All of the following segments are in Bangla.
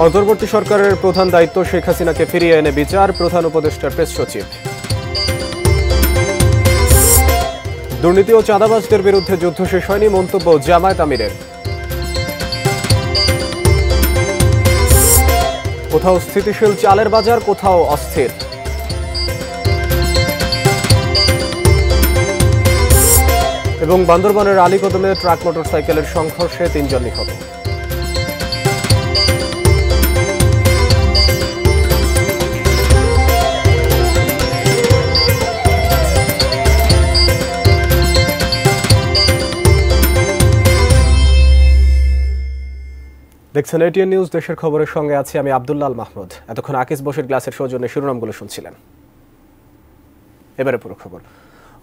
অন্তর্বর্তী সরকারের প্রধান দায়িত্ব শেখ হাসিনাকে ফিরিয়ে এনে বিচার, প্রধান উপদেষ্টার প্রেস সচিব। দুর্নীতি ও চাঁদাবাজদের বিরুদ্ধে যুদ্ধ শেষ হয়নি, মন্তব্য জামায়াত আমিরের। কোথাও স্থিতিশীল চালের বাজার, কোথাও অস্থির। এবং বান্দরবানের আলীকদমে ট্রাক মোটরসাইকেলের সংঘর্ষে ৩ জন নিহত। দেখছেন এটিএন নিউজ, দেশের খবরের সঙ্গে আছি আমি আব্দুল্লাহ আল মাহমুদ। এতক্ষণ আকিস বশির গ্লাসের সৌজন্যে শিরোনামগুলো শুনছিলেন। এবারে পুরো খবর।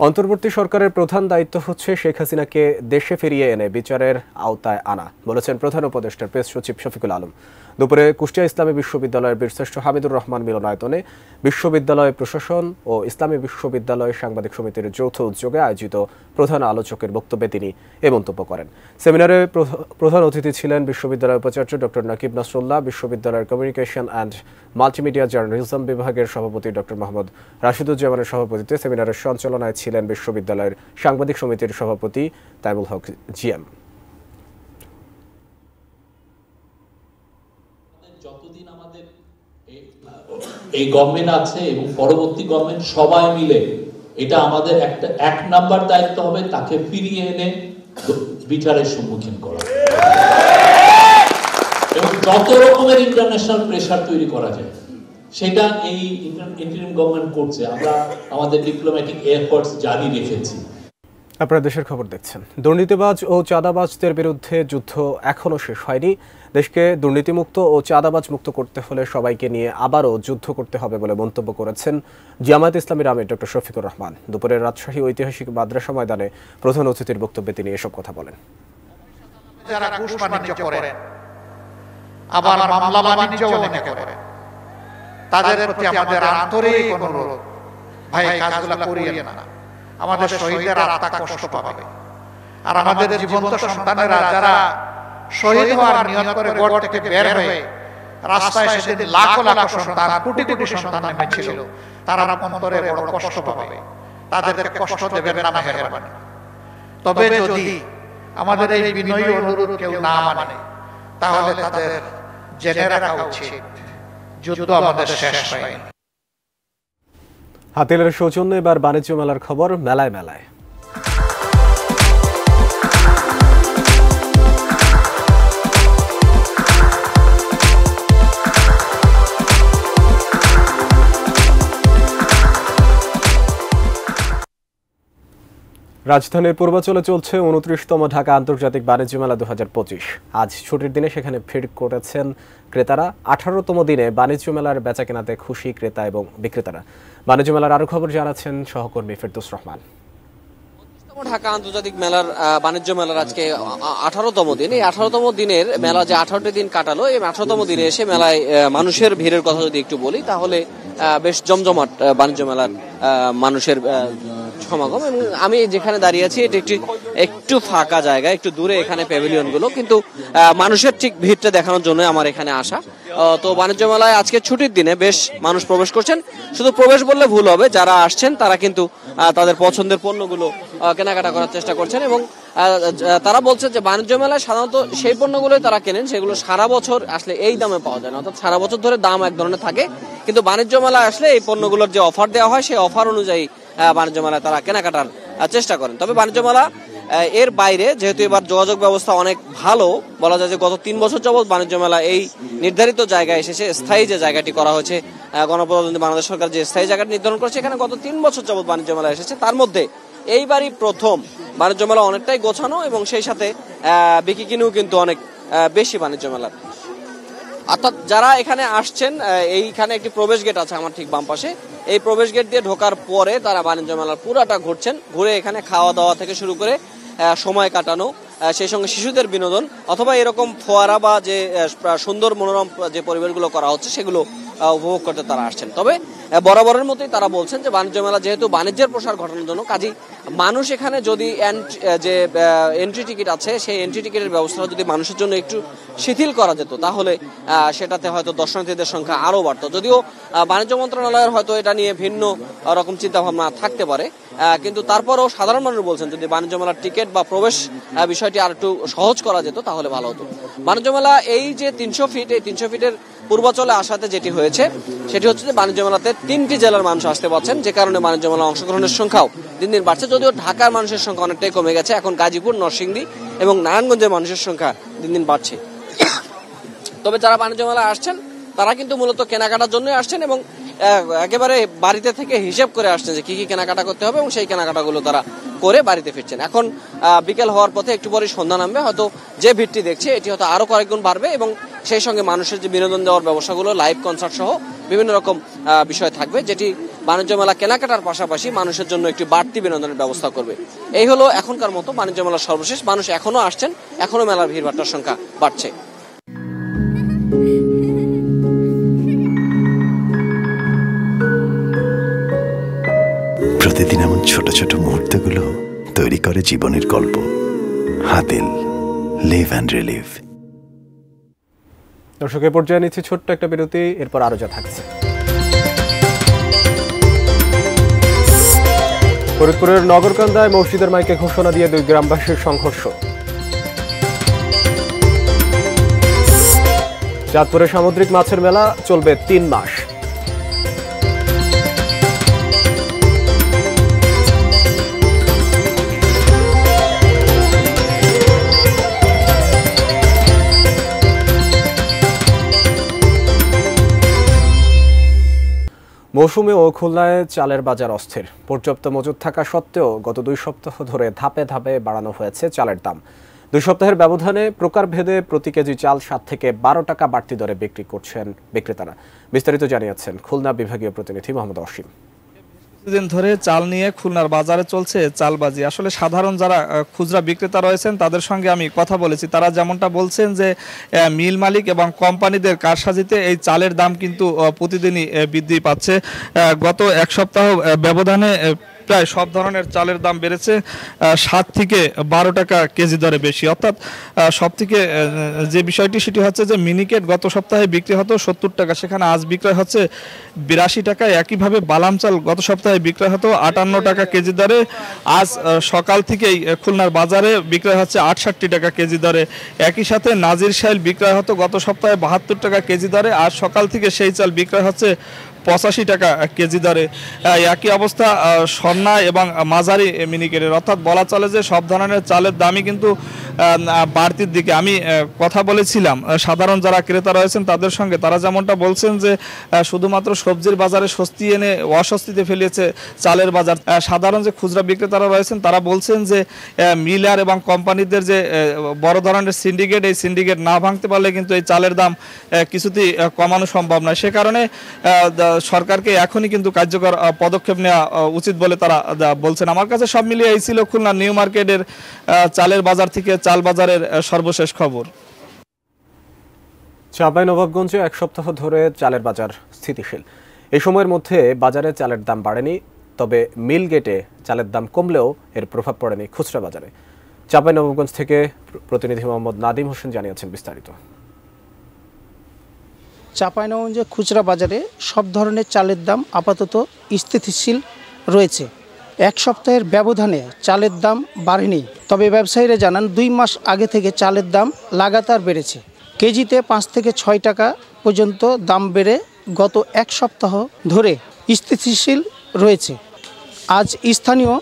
অন্তর্বর্তী সরকারের প্রধান দায়িত্ব হচ্ছে শেখ হাসিনাকে দেশে ফিরিয়ে এনে বিচারের আওতায় আনা, বলেছেন প্রধান উপদেষ্টার প্রেস সচিব শফিকুল আলম। দুপুরে কুষ্টিয়া ইসলামী বিশ্ববিদ্যালয়ের বীরশ্রেষ্ঠ হামিদুর রহমান মিলনায়তনে বিশ্ববিদ্যালয় প্রশাসন ও ইসলামী বিশ্ববিদ্যালয় সাংবাদিক সমিতির যৌথ উদ্যোগে আয়োজিত প্রধান আলোচকের বক্তব্যে তিনি এ মন্তব্য করেন। সেমিনারে প্রধান অতিথি ছিলেন বিশ্ববিদ্যালয়ের উপাচার্য ডক্টর নাকিব নসরুল্লাহ, বিশ্ববিদ্যালয়ের কমিউনিকেশন অ্যান্ড মাল্টিমিডিয়া জার্নালিজম বিভাগের সভাপতি ডক্টর মোহাম্মদ রাশিদুজ্জামানের সভাপতিত্বে সেমিনারের সঞ্চালনায় ছিলেন বিশ্ববিদ্যালয়ের সাংবাদিক সমিতির সভাপতি তাইমুল হক জিএম। যতদিন আমাদের এই গভর্নমেন্ট আছে এবং পরবর্তী গভর্নমেন্ট সবাই মিলে এটা আমাদের একটা ১ নাম্বার দায়িত্ব হবে, তাকে ফিরিয়ে এনে বিচারের সম্মুখীন করা এবং যত রকমের ইন্টারন্যাশনাল প্রেসার তৈরি করা যায় সেটা এই ইন্টারিম গভর্নমেন্ট করছে। আমরা আমাদের ডিপ্লোম্যাটিক এফোর্টস জারি রেখেছি। আপনারা দেশের খবর দেখছেন। দুর্নীতিবাজ ও চাঁদাবাজদের বিরুদ্ধে যুদ্ধ এখনো শেষ হয়নি। দেশকে দুর্নীতিমুক্ত ও চাঁদাবাজ মুক্ত করতে হলে সবাইকে নিয়ে আবারও যুদ্ধ করতে হবে বলে মন্তব্য করেছেন জামায়াত ইসলামীর আমির ডক্টর শফিকুর রহমান। দুপুরে রাজশাহী ঐতিহাসিক মাদ্রাসা ময়দানে প্রধান অতিথির বক্তব্যে তিনি এসব কথা বলেন। যারা ঘুষ বাণিজ্য করেন, আবার মামলা বাণিজ্য অনেকে করে, তাদের প্রতি আমাদের আন্তরিক অনুরোধ, ভাই কাজগুলো করিয়েন না। আমাদের শহীদের আত্মা কষ্ট পাবে। আর আমাদের জীবন্ত সন্তানেরা যারা শহীদ হওয়ার নিয়ত করে ঘর থেকে বের হয়ে রাস্তায় সেদিন লাখ লাখ সন্তান, কোটি কোটি সন্তান নেমেছিল, তারা অন্তরে বড় কষ্ট পাবে। তাদেরকে কষ্ট দেবেন না মেহেরবানি। তবে যদি আমাদের এই বিনয়ী অনুরোধ কেউ না মানে, তাহলে তাদের জেনে রাখা উচিত যুদ্ধ আমাদের শেষ হয়নি। হাতিলের সৌজন্যে এবার বাণিজ্য মেলার খবর। মেলায় মেলায় রাজধানীর পূর্বাঞ্চলে চলছে ২৯তম ঢাকা আন্তর্জাতিক বাণিজ্য মেলা ২০২৫। আজ ছুটির দিনে সেখানে ভিড় করেছেন ক্রেতারা। ১৮তম দিনে বাণিজ্য মেলার বেচাকেনাতে খুশি ক্রেতা এবং বিক্রেতারা। বাণিজ্য মেলার আরো খবর জানাচ্ছেন সহকর্মী ফেরদৌস রহমান। ঢাকা আন্তর্জাতিক মেলার বাণিজ্য মেলার আজকে 18তম দিন। এই 18তম দিনের মেলা যে 18টি দিন কাটালো, এই 18তম দিনে এসে মেলায় মানুষের ভিড়ের কথা যদি একটু বলি, তাহলে বেশ জমজমাট বাণিজ্য মেলার মানুষের সমাগম। এবং আমি যেখানে দাঁড়িয়ে আছি এটি একটু ফাঁকা জায়গা, একটু দূরে এখানে প্যাভিলিয়ন গুলো, কিন্তু মানুষের ঠিক ভিড়টা দেখানোর জন্য আমার এখানে আসা। তো বাণিজ্য মেলায় আজকে ছুটির দিনে বেশ মানুষ প্রবেশ করছেন। শুধু প্রবেশ বললে ভুল হবে, যারা আসছেন তারা কিন্তু তাদের পছন্দের পণ্যগুলো কেনাকাটা করার চেষ্টা করছেন। এবং তারা বলছে যে বাণিজ্য মেলায় সাধারণত সেই পণ্যগুলোই তারা কেনেন সেগুলো সারা বছর আসলে এই দামে পাওয়া যায় না, অর্থাৎ সারা বছর ধরে দাম এক ধরনের থাকে। কিন্তু বাণিজ্য মেলায় আসলে এই পণ্যগুলোর যে অফার দেওয়া হয় সেই অফার অনুযায়ী বাণিজ্য মেলায় তারা কেনাকাটার চেষ্টা করেন। তবে বাণিজ্য মেলা এর বাইরে যেহেতু এবার যোগাযোগ ব্যবস্থা অনেক ভালো, বলা যায় যে গত ৩ বছর যাবৎ বাণিজ্য মেলা এই নির্ধারিত জায়গায় এসেছে। স্থায়ী যে জায়গাটি করা হয়েছে, গণপ্রজাতন্ত্রী বাংলাদেশ সরকার যে স্থায়ী জায়গাটি নির্ধারণ করেছে, এখানে গত ৩ বছর যাবৎ বাণিজ্য মেলা এসেছে। তার মধ্যে এইবারই প্রথম বাণিজ্য মেলা অনেকটাই গোছানো এবং সেই সাথে বিক্রি কিনেও কিন্তু অনেক বেশি বাণিজ্য মেলার। অর্থাৎ যারা এখানে আসছেন, এইখানে একটি প্রবেশ গেট আছে আমার ঠিক বাম পাশে, এই প্রবেশ গেট দিয়ে ঢোকার পরে তারা বাণিজ্য মেলার পুরাটা ঘুরছেন। ঘুরে এখানে খাওয়া দাওয়া থেকে শুরু করে সময় কাটানো সেই সঙ্গে শিশুদের বিনোদন অথবা এরকম ফোয়ারা বা যে সুন্দর মনোরম যে পরিবেশগুলো করা হচ্ছে সেগুলো উপভোগ করতে তারা আসছেন। তবে বরাবরের মতোই তারা বলছেন যে বাণিজ্য মেলা যেহেতু বাণিজ্যের প্রসার ঘটানোর জন্য, কাজেই মানুষ এখানে যদি যে এন্ট্রি টিকিট আছে সেই এন্ট্রি টিকিটের ব্যবস্থা যদি মানুষের জন্য একটু শিথিল করা যেত তাহলে সেটাতে হয়তো দর্শনার্থীদের সংখ্যা আরও বাড়তো। যদিও বাণিজ্য মন্ত্রণালয়ের হয়তো এটা নিয়ে ভিন্ন রকম চিন্তাভাবনা থাকতে পারে, কিন্তু তারপরেও সাধারণ মানুষ বলছেন যদি বাণিজ্য মেলার টিকিট বা প্রবেশ বিষয়টি আর একটু সহজ করা যেত তাহলে ভালো হতো। বাণিজ্য মেলা এই যে 300 ফিট, এই 300 ফিটের পূর্বাচলে আসাতে যেটি হয়েছে সেটি হচ্ছে যে বাণিজ্য মেলাতে 3টি জেলার মানুষ আসতে পারছেন, যে কারণে বাণিজ্য মেলা অংশগ্রহণের সংখ্যাও দিন দিন বাড়ছে। যদিও ঢাকার মানুষের সংখ্যা অনেকটাই কমে গেছে, এখন গাজীপুর, নরসিংদী এবং নারায়ণগঞ্জের মানুষের সংখ্যা দিন দিন বাড়ছে। তবে যারা বাণিজ্য মেলায় আসছেন তারা কিন্তু মূলত কেনাকাটার জন্য আসছেন এবং একেবারে বাড়িতে থেকে হিসেব করে আসছেন যে কি কি কেনাকাটা করতে হবে এবং সেই কেনাকাটাগুলো তারা করে বাড়িতে ফিরছেন। এখন বিকেল হওয়ার পথে একটু পরে সন্ধ্যা নামবে, হয়তো যে ভিড়টি দেখছে এটি হয়তো আরো কয়েকগুণ বাড়বে এবং সেই সঙ্গে মানুষের যে বিনোদন দেওয়ার ব্যবস্থাগুলো, লাইভ কনসার্ট সহ বিভিন্ন রকম বিষয় থাকবে, যেটি বাণিজ্য মেলা কেনাকাটার পাশাপাশি মানুষের জন্য একটি বাড়তি বিনোদনের ব্যবস্থা করবে। এই হলো এখনকার মতো বাণিজ্য মেলার সর্বশেষ। মানুষ এখনো আসছেন, এখনো মেলার ভিড়ভাট্টার সংখ্যা বাড়ছে। প্রতিদিন এমন ছোট ছোট মুহূর্তগুলো তৈরি করে জীবনের গল্প। হাতিল, লিভ অ্যান্ড রিলিভ। দর্শক, এ পর্যায়ে নিচ্ছি ছোট্ট একটা বিরতি, এরপর আরো যা থাকছে। ফরিদপুরের নগরকান্দায় মসজিদের মাইকে ঘোষণা দিয়ে 2 গ্রামবাসীর সংঘর্ষ। চাঁদপুরে সামুদ্রিক মাছের মেলা চলবে 3 মাস। মৌসুমে ও খুলনায় চালের বাজার অস্থির। পর্যাপ্ত মজুদ থাকা সত্ত্বেও গত 2 সপ্তাহ ধরে ধাপে ধাপে বাড়ানো হয়েছে চালের দাম। 2 সপ্তাহের ব্যবধানে প্রকারভেদে প্রতি কেজি চাল 7 থেকে 12 টাকা বাড়তি দরে বিক্রি করছেন বিক্রেতারা। বিস্তারিত জানিয়েছেন খুলনা বিভাগীয় প্রতিনিধি মোহাম্মদ অসীম। কিছুদিন ধরে চাল নিয়ে খুলনার বাজারে চলছে চালবাজি। আসলে সাধারণ যারা খুচরা বিক্রেতা রয়েছেন তাদের সঙ্গে আমি কথা বলেছি, তারা যেমনটা বলছেন যে মিল মালিক এবং কোম্পানিদের কারসাজিতে এই চালের দাম কিন্তু প্রতিদিনই বৃদ্ধি পাচ্ছে। গত 1 সপ্তাহ ব্যবধানে প্রায় সব ধরনের চালের দাম বেড়েছে 7 থেকে 12 টাকা কেজি দরে বেশি। অর্থাৎ সব থেকে যে বিষয়টি সেটি হচ্ছে যে মিনিকেট গত সপ্তাহে বিক্রি হতো 70 টাকা, সেখানে আজ বিক্রয় হচ্ছে 82 টাকায়। একইভাবে বালাম চাল গত সপ্তাহে বিক্রয় হতো 58 টাকা কেজি দরে, আজ সকাল থেকেই খুলনার বাজারে বিক্রয় হচ্ছে 68 টাকা কেজি দরে। একই সাথে নাজির শাইল বিক্রয় হতো গত সপ্তাহে 72 টাকা কেজি দরে, আজ সকাল থেকে সেই চাল বিক্রয় হচ্ছে 85 টাকা কেজি দরে। একই অবস্থা সন্না এবং মাঝারি মিনিকেটের। অর্থাৎ বলা চলে যে সব ধরনের চালের দামই কিন্তু বাড়তির দিকে। আমি কথা বলেছিলাম সাধারণ যারা ক্রেতা রয়েছেন তাদের সঙ্গে, তারা যেমনটা বলছেন যে শুধুমাত্র সবজির বাজারে স্বস্তি এনে অস্বস্তিতে ফেলিয়েছে চালের বাজার। সাধারণ যে খুচরা বিক্রেতারা রয়েছেন তারা বলছেন যে মিলার এবং কোম্পানিদের যে বড় ধরনের সিন্ডিকেট, এই সিন্ডিকেট না ভাঙতে পারলে কিন্তু এই চালের দাম কিছুতেই কমানো সম্ভব নয়। সে কারণে সরকারকে এখনই কিন্তু কার্যকর পদক্ষেপ নেওয়া উচিত বলে তারা বলছেন। আমার কাছে সব মিলিয়ে এই ছিল খুলনা নিউ মার্কেটের চালের বাজার থেকে চাল বাজারের সর্বশেষ খবর। চাঁপাইনবাবগঞ্জে 1 সপ্তাহ ধরে চালের বাজার স্থিতিশীল। এই সময়ের মধ্যে বাজারে চালের দাম বাড়েনি, তবে মিল গেটে চালের দাম কমলেও এর প্রভাব পড়েনি খুচরা বাজারে। চাঁপাইনবাবগঞ্জ থেকে প্রতিনিধি মোহাম্মদ নাদিম হোসেন জানিয়েছেন বিস্তারিত। চাঁপাইনবাবগঞ্জে খুচরা বাজারে সব ধরনের চালের দাম আপাতত স্থিতিশীল রয়েছে। 1 সপ্তাহের ব্যবধানে চালের দাম বাড়েনি, তবে ব্যবসায়ীরা জানান 2 মাস আগে থেকে চালের দাম লাগাতার বেড়েছে। কেজিতে 5 থেকে 6 টাকা পর্যন্ত দাম বেড়ে গত 1 সপ্তাহ ধরে স্থিতিশীল রয়েছে। আজ স্থানীয়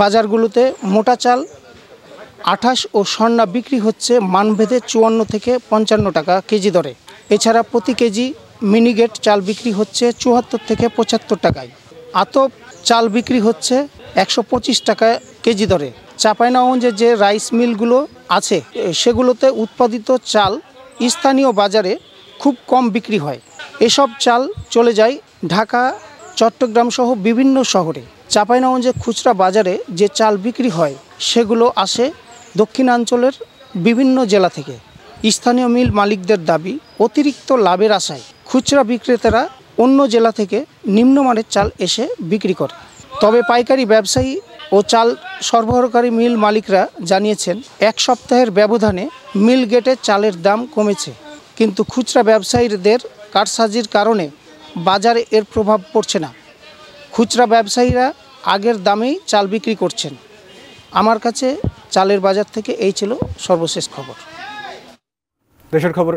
বাজারগুলোতে মোটা চাল 28 ও স্বর্ণা বিক্রি হচ্ছে মানভেদে 54 থেকে 55 টাকা কেজি দরে। এছাড়া প্রতি কেজি মিনিগেট চাল বিক্রি হচ্ছে 74 থেকে 75 টাকায়। আতপ চাল বিক্রি হচ্ছে 125 টাকা কেজি দরে। চাঁপাইনবাবগঞ্জে যে রাইস মিলগুলো আছে সেগুলোতে উৎপাদিত চাল স্থানীয় বাজারে খুব কম বিক্রি হয়। এসব চাল চলে যায় ঢাকা, চট্টগ্রাম সহ বিভিন্ন শহরে। চাঁপাইনবাবগঞ্জে খুচরা বাজারে যে চাল বিক্রি হয় সেগুলো আসে দক্ষিণাঞ্চলের বিভিন্ন জেলা থেকে স্থানীয় মিল মালিকদের দাবি, অতিরিক্ত লাভের আশায় খুচরা বিক্রেতারা অন্য জেলা থেকে নিম্নমানের চাল এসে বিক্রি করে। তবে পাইকারি ব্যবসায়ী ও চাল সরবরাহকারী মিল মালিকরা জানিয়েছেন, এক সপ্তাহের ব্যবধানে মিল গেটে চালের দাম কমেছে, কিন্তু খুচরা ব্যবসায়ীদের কারসাজির কারণে বাজারে এর প্রভাব পড়ছে না। খুচরা ব্যবসায়ীরা আগের দামেই চাল বিক্রি করছেন। আমার কাছে চালের বাজার থেকে এই ছিল সর্বশেষ খবর। দেশের খবর,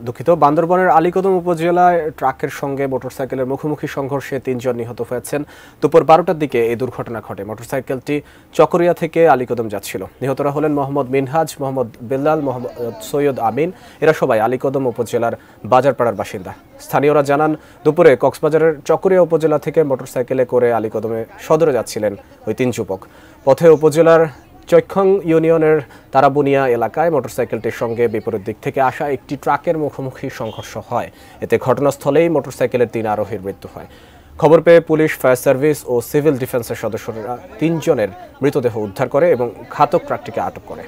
দুঃখিত। বান্দরবানের আলীকদম উপজেলায় ট্রাকের সঙ্গে মোটরসাইকেলের মুখোমুখি সংঘর্ষে 3 জন নিহত হয়েছেন। দুপুর 12টার দিকে এই দুর্ঘটনা ঘটে। মোটরসাইকেলটি চকরিয়া থেকে আলীকদম যাচ্ছিল। নিহতরা হলেন মোহাম্মদ মিনহাজ, মোহাম্মদ বেল্লাল, মোহাম্মদ সৈয়দ আমিন। এরা সবাই আলীকদম উপজেলার বাজারপাড়ার বাসিন্দা। স্থানীয়রা জানান, দুপুরে কক্সবাজারের চকরিয়া উপজেলা থেকে মোটরসাইকেলে করে আলীকদমে সদরে যাচ্ছিলেন ওই 3 যুবক। পথে উপজেলার চৈখং ইউনিয়নের তারাবুনিয়া এলাকায় মোটরসাইকেলটির সঙ্গে বিপরীত দিক থেকে আসা একটি ট্রাকের মুখোমুখি সংঘর্ষ হয়। এতে ঘটনাস্থলেই মোটরসাইকেলের 3 আরোহীর মৃত্যু হয়। খবর পেয়ে পুলিশ, ফায়ার সার্ভিস ও সিভিল ডিফেন্সের সদস্যরা 3 জনের মৃতদেহ উদ্ধার করে এবং ঘাতক ট্রাকটিকে আটক করে।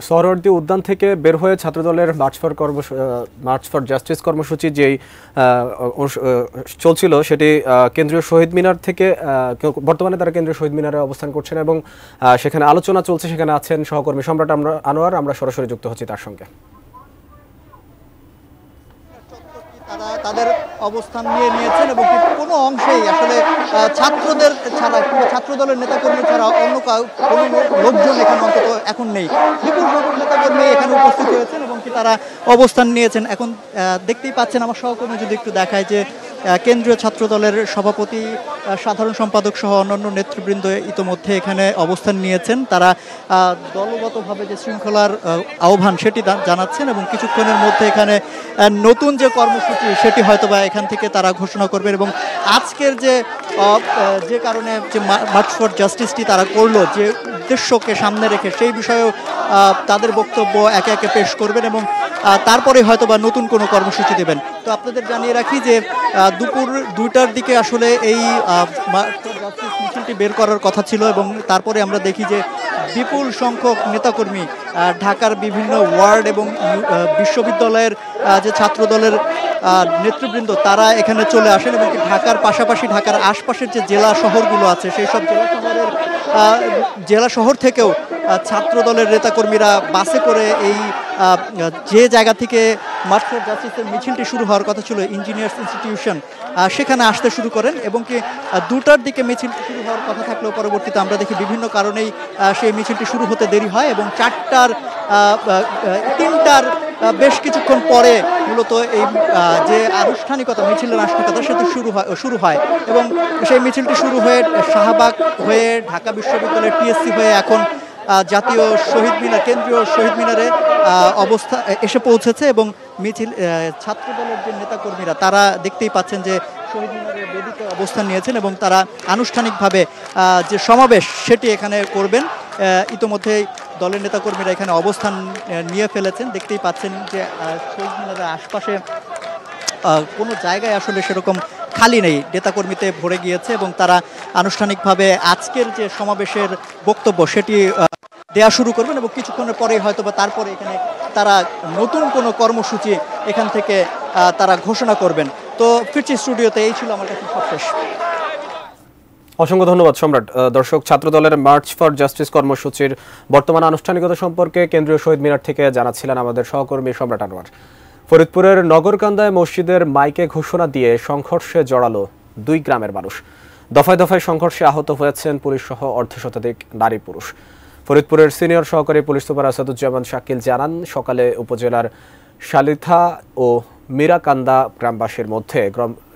সহরওয়ার্দী উদ্যান থেকে বের হয়ে ছাত্রদলের মার্চ ফর জাস্টিস কর্মসূচি যেই চলছিল সেটি কেন্দ্রীয় শহীদ মিনার থেকে, বর্তমানে তারা কেন্দ্রীয় শহীদ মিনারে অবস্থান করছেন এবং সেখানে আলোচনা চলছে। সেখানে আছেন সহকর্মী সম্রাট আনোয়ার। আমরা সরাসরি যুক্ত হচ্ছি তার সঙ্গে। তারা তাদের অবস্থান নিয়েছেন এবং কোনো অংশেই আসলে ছাত্রদের ছাড়া কিংবা ছাত্রদলের নেতাকর্মী ছাড়া অন্য কোনো লোকজন এখানে অন্তত এখন নেই। বিপুল সংখ্যক নেতাকর্মী এখানে উপস্থিত হয়েছেন এবং কি তারা অবস্থান নিয়েছেন। এখন দেখতেই পাচ্ছেন, আমার সহকর্মী যদি একটু দেখায়, যে কেন্দ্রীয় ছাত্রদলের সভাপতি, সাধারণ সম্পাদক সহ অন্যান্য নেতৃবৃন্দ ইতোমধ্যে এখানে অবস্থান নিয়েছেন। তারা দলগতভাবে যে শৃঙ্খলার আহ্বান সেটি জানাচ্ছেন এবং কিছুক্ষণের মধ্যে এখানে নতুন যে কর্মসূচি সেটি হয়তোবা এখান থেকে তারা ঘোষণা করবেন। এবং আজকের যে কারণে যে মার্চ ফর জাস্টিসটি তারা করলো, যে উদ্দেশ্যকে সামনে রেখে, সেই বিষয়েও তাদের বক্তব্য একে একে পেশ করবেন এবং তারপরে হয়তোবা নতুন কোনো কর্মসূচি দেবেন। তো আপনাদের জানিয়ে রাখি যে দুপুর 2টার দিকে আসলে এই মার্চ ফর জাস্টিস মিছিলটি বের করার কথা ছিল এবং তারপরে আমরা দেখি যে বিপুল সংখ্যক নেতাকর্মী ঢাকার বিভিন্ন ওয়ার্ড এবং বিশ্ববিদ্যালয়ের যে ছাত্রদলের নেতৃবৃন্দ তারা এখানে চলে আসেন এবং ঢাকার পাশাপাশি ঢাকার আশপাশের যে জেলা শহরগুলো আছে সেই সব জেলা শহর থেকেও ছাত্রদলের নেতাকর্মীরা বাসে করে এই যে জায়গা থেকে মার্চ ফর জাস্টিসের মিছিলটি শুরু হওয়ার কথা ছিল, ইঞ্জিনিয়ার্স ইনস্টিটিউশন, সেখানে আসতে শুরু করেন এবং কি 2টার দিকে মিছিলটি শুরু হওয়ার কথা থাকলেও পরবর্তীতে আমরা দেখি বিভিন্ন কারণেই সেই মিছিলটি শুরু হতে দেরি হয় এবং 3টার বেশ কিছুক্ষণ পরে মূলত এই যে আনুষ্ঠানিকতা, মিছিলের আনুষ্ঠানিকতা সেটি শুরু হয় এবং সেই মিছিলটি শুরু হয়ে শাহবাগ হয়ে ঢাকা বিশ্ববিদ্যালয়ের টিএসসি হয়ে এখন জাতীয় শহীদ মিনার, কেন্দ্রীয় শহীদ মিনারে এসে পৌঁছেছে এবং মিছিল ছাত্রদলের যে নেতাকর্মীরা তারা দেখতেই পাচ্ছেন যে শহীদ মিনারের বেদিতে অবস্থান নিয়েছেন এবং তারা আনুষ্ঠানিকভাবে যে সমাবেশ সেটি এখানে করবেন। ইতোমধ্যেই দলের নেতাকর্মীরা এখানে অবস্থান নিয়ে ফেলেছেন। দেখতেই পাচ্ছেন যে শহীদ মিনারের আশপাশে কোনো জায়গায় আসলে সেরকম খালি নেই, নেতাকর্মীতে ভরে গিয়েছে এবং তারা আনুষ্ঠানিকভাবে আজকের যে সমাবেশের বক্তব্য সেটি দেয়া শুরু করবেন এবং কিছুক্ষণের পরেই হয়তো বা তারপরে এখানে তারা নতুন কোনো কর্মসূচি এখান থেকে তারা ঘোষণা করবেন। তো ফিরছি স্টুডিওতে, এই ছিল আমার কাছে সবশেষ। অসংখ্য ধন্যবাদ সম্রাট। দর্শক, ছাত্রদলের মার্চ ফর জাস্টিস কর্মসূচির বর্তমান আনুষ্ঠানিকতা সম্পর্কে কেন্দ্রীয় শহীদ মিনার থেকে জানাচ্ছিলেন আমাদের সহকর্মী সম্রাট আনোয়ার। ফরিদপুরের নগরকান্দায় মসজিদের মাইকে ঘোষণা দিয়ে সংঘর্ষে জড়ালো 2 গ্রামের মানুষ। দফায় দফায় সংঘর্ষে আহত হয়েছেন পুলিশ সহ অর্ধশতাধিক নারী পুরুষ। ফরিদপুরের সিনিয়র সহকারী পুলিশ সুপার আসাদুজ্জামান শাকিল জানান, সকালে উপজেলার শালিথা ও মিরাকান্দা গ্রামবাসীর মধ্যে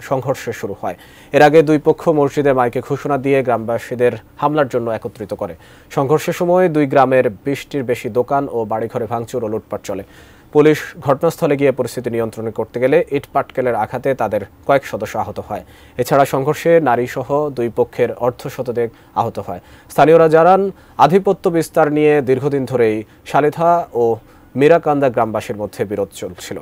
সংঘর্ষ শুরু হয়। এর আগে 2 পক্ষ মসজিদের মাইকে ঘোষণা দিয়ে গ্রামবাসীদের হামলার জন্য একত্রিত করে। সংঘর্ষের সময় 2 গ্রামের 20টির বেশি দোকান ও বাড়িঘরে ভাঙচুর ও লুটপাট চলে। পুলিশ ঘটনাস্থলে গিয়ে পরিস্থিতি নিয়ন্ত্রণ করতে গেলে ইট পাটকেলের আঘাতে তাদের কয়েক সদস্য আহত হয়। এছাড়া সংঘর্ষে নারীসহ 2 পক্ষের অর্ধশতাধিক আহত হয়। স্থানীয়রা জানান, আধিপত্য বিস্তার নিয়ে দীর্ঘদিন ধরেই শালিথা ও মিরাকান্দা গ্রামবাসীর মধ্যে বিরোধ চলছিল।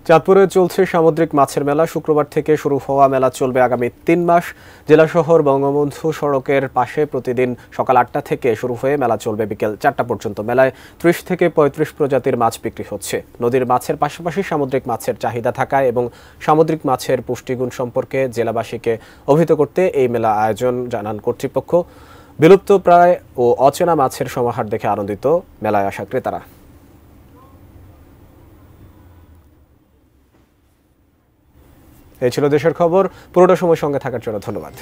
চাঁদপুরে চলছে সামুদ্রিক মাছের মেলা। শুক্রবার থেকে শুরু হওয়া মেলা চলবে আগামী ৩ মাস। জেলা শহর বঙ্গবন্ধু সড়কের পাশে প্রতিদিন সকাল ৮টা থেকে শুরু হয়ে মেলা চলবে বিকেল ৪টা পর্যন্ত। মেলায় ৩০ থেকে ৩৫ প্রজাতির মাছ বিক্রি হচ্ছে। নদীর মাছের পাশাপাশি সামুদ্রিক মাছের চাহিদা থাকায় এবং সামুদ্রিক মাছের পুষ্টিগুণ সম্পর্কে জেলাবাসীকে অবহিত করতে এই মেলা আয়োজন জানান কর্তৃপক্ষ। বিলুপ্ত প্রায় ও অচেনা মাছের সমাহার দেখে আনন্দিত মেলায় আসা ক্রেতারা। এই ছিল দেশের খবর। পুরোটা সময় সঙ্গে থাকার জন্য ধন্যবাদ।